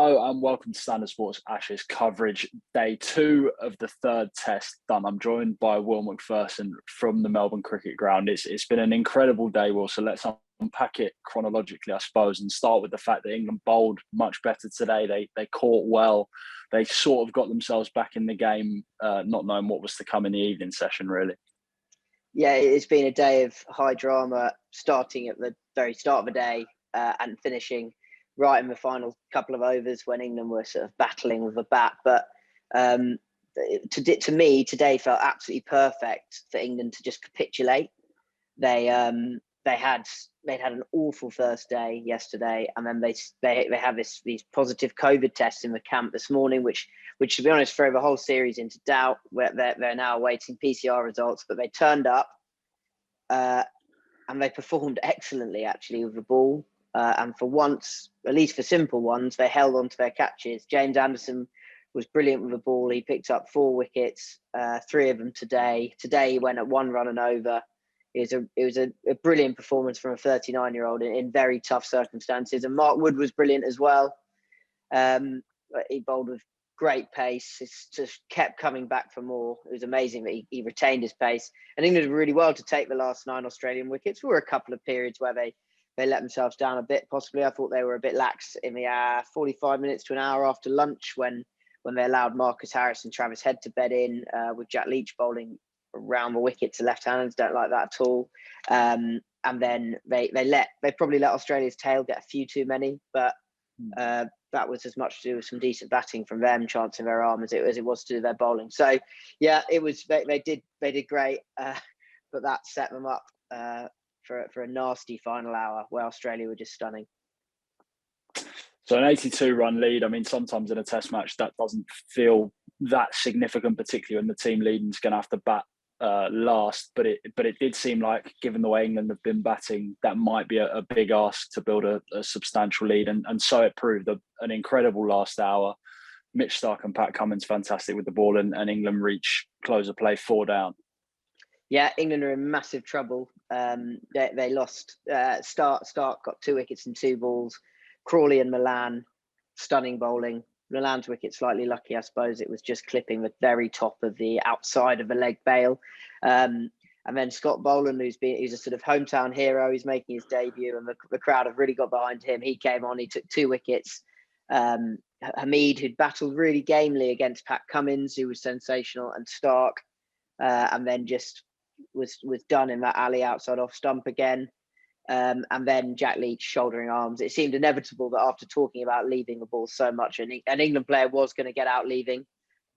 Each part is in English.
Hello and welcome to Standard Sports Ashes coverage. Day 2 of the third test done. I'm joined by Will McPherson from the Melbourne Cricket Ground. It's been an incredible day, Will, so let's unpack it chronologically, I suppose, and start with the fact that England bowled much better today. They caught well. They sort of got themselves back in the game, not knowing what was to come in the evening session, really. Yeah, it's been a day of high drama, starting at the very start of the day and finishing right in the final couple of overs when England were sort of battling with the bat. But to me, today felt absolutely perfect for England to just capitulate. They'd had an awful first day yesterday, and then they have these positive COVID tests in the camp this morning, which to be honest throw the whole series into doubt. Where they're now awaiting PCR results, but they turned up and they performed excellently actually with the ball. And for once, at least for simple ones, they held on to their catches. James Anderson was brilliant with the ball. He picked up 4 wickets, 3 of them today. Today he went at 1 run and over. It was a brilliant performance from a 39-year-old in very tough circumstances. And Mark Wood was brilliant as well. He bowled with great pace. It's just kept coming back for more. It was amazing that he retained his pace. And England did really well to take the last 9 Australian wickets. There were a couple of periods where they let themselves down a bit, possibly. I thought they were a bit lax in the 45 minutes to an hour after lunch when they allowed Marcus Harris and Travis Head to bed in with Jack Leach bowling around the wicket to left-handers. Don't like that at all. And then they probably let Australia's tail get a few too many, but that was as much to do with some decent batting from them, chancing their arm as it was to do their bowling. So yeah, it was they did great, but that set them up for a nasty final hour where Australia were just stunning. So an 82-run lead. I mean, sometimes in a test match that doesn't feel that significant, particularly when the team leading is going to have to bat last. But it did seem like, given the way England have been batting, that might be a big ask to build a substantial lead. And so it proved an incredible last hour. Mitch Starc and Pat Cummins fantastic with the ball, and England reach close of play 4 down. Yeah, England are in massive trouble. They lost. Starc got 2 wickets and 2 balls. Crawley and Malan, stunning bowling. Malan's wicket slightly lucky, I suppose. It was just clipping the very top of the outside of the leg bail. And then Scott Boland, who's a sort of hometown hero, he's making his debut, and the crowd have really got behind him. He came on, he took 2 wickets. Hameed, who'd battled really gamely against Pat Cummins, who was sensational, and Starc, and then just was done in that alley outside off stump again. And then Jack Leach shouldering arms. It seemed inevitable that after talking about leaving the ball so much, an England player was going to get out leaving.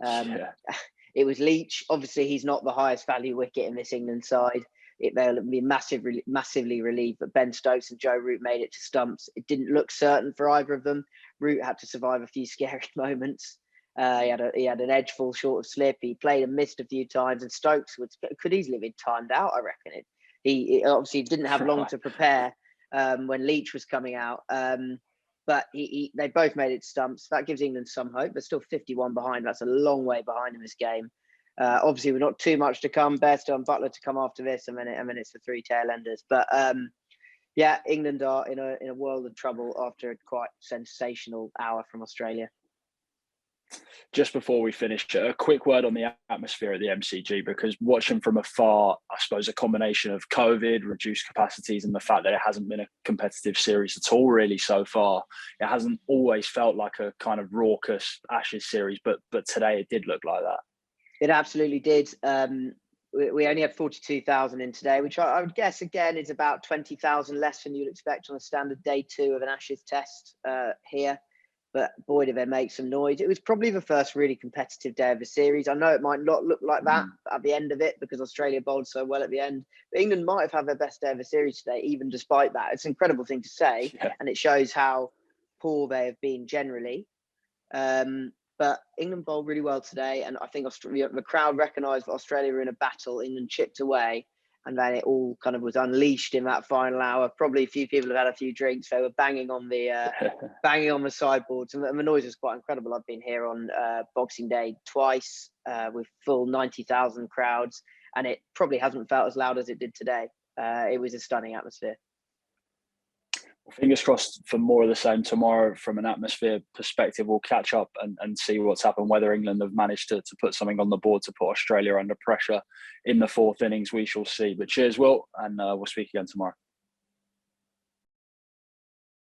It was Leach. Obviously, he's not the highest value wicket in this England side. They'll be massively relieved that Ben Stokes and Joe Root made it to stumps. It didn't look certain for either of them. Root had to survive a few scary moments. He had an edge fall short of slip. He played and missed a few times, and Stokes could easily have been timed out, I reckon. He obviously didn't have long to prepare when Leach was coming out. But they both made it to stumps. That gives England some hope. They're still 51 behind. That's a long way behind in this game. Obviously, we're not too much to come. Bairstow and Butler to come after this, and then it's the 3 tail enders. But yeah, England are in a world of trouble after a quite sensational hour from Australia. Just before we finish, a quick word on the atmosphere at the MCG, because watching from afar, I suppose a combination of COVID, reduced capacities, and the fact that it hasn't been a competitive series at all really so far, it hasn't always felt like a kind of raucous Ashes series, but today it did look like that. It absolutely did. We only had 42,000 in today, which I would guess, again, is about 20,000 less than you'd expect on a standard day 2 of an Ashes test here. But boy, did they make some noise. It was probably the first really competitive day of the series. I know it might not look like that at the end of it because Australia bowled so well at the end. But England might have had their best day of the series today, even despite that. It's an incredible thing to say. Yeah. And it shows how poor they have been generally. But England bowled really well today. And I think the crowd recognised that Australia were in a battle. England chipped away. And then it all kind of was unleashed in that final hour. Probably a few people have had a few drinks. They were banging on the sideboards, and the noise was quite incredible. I've been here on Boxing Day twice with full 90,000 crowds, and it probably hasn't felt as loud as it did today. It was a stunning atmosphere. Fingers crossed for more of the same tomorrow. From an atmosphere perspective, we'll catch up and see what's happened, whether England have managed to put something on the board to put Australia under pressure in the fourth innings. We shall see. But cheers, Will, and we'll speak again tomorrow.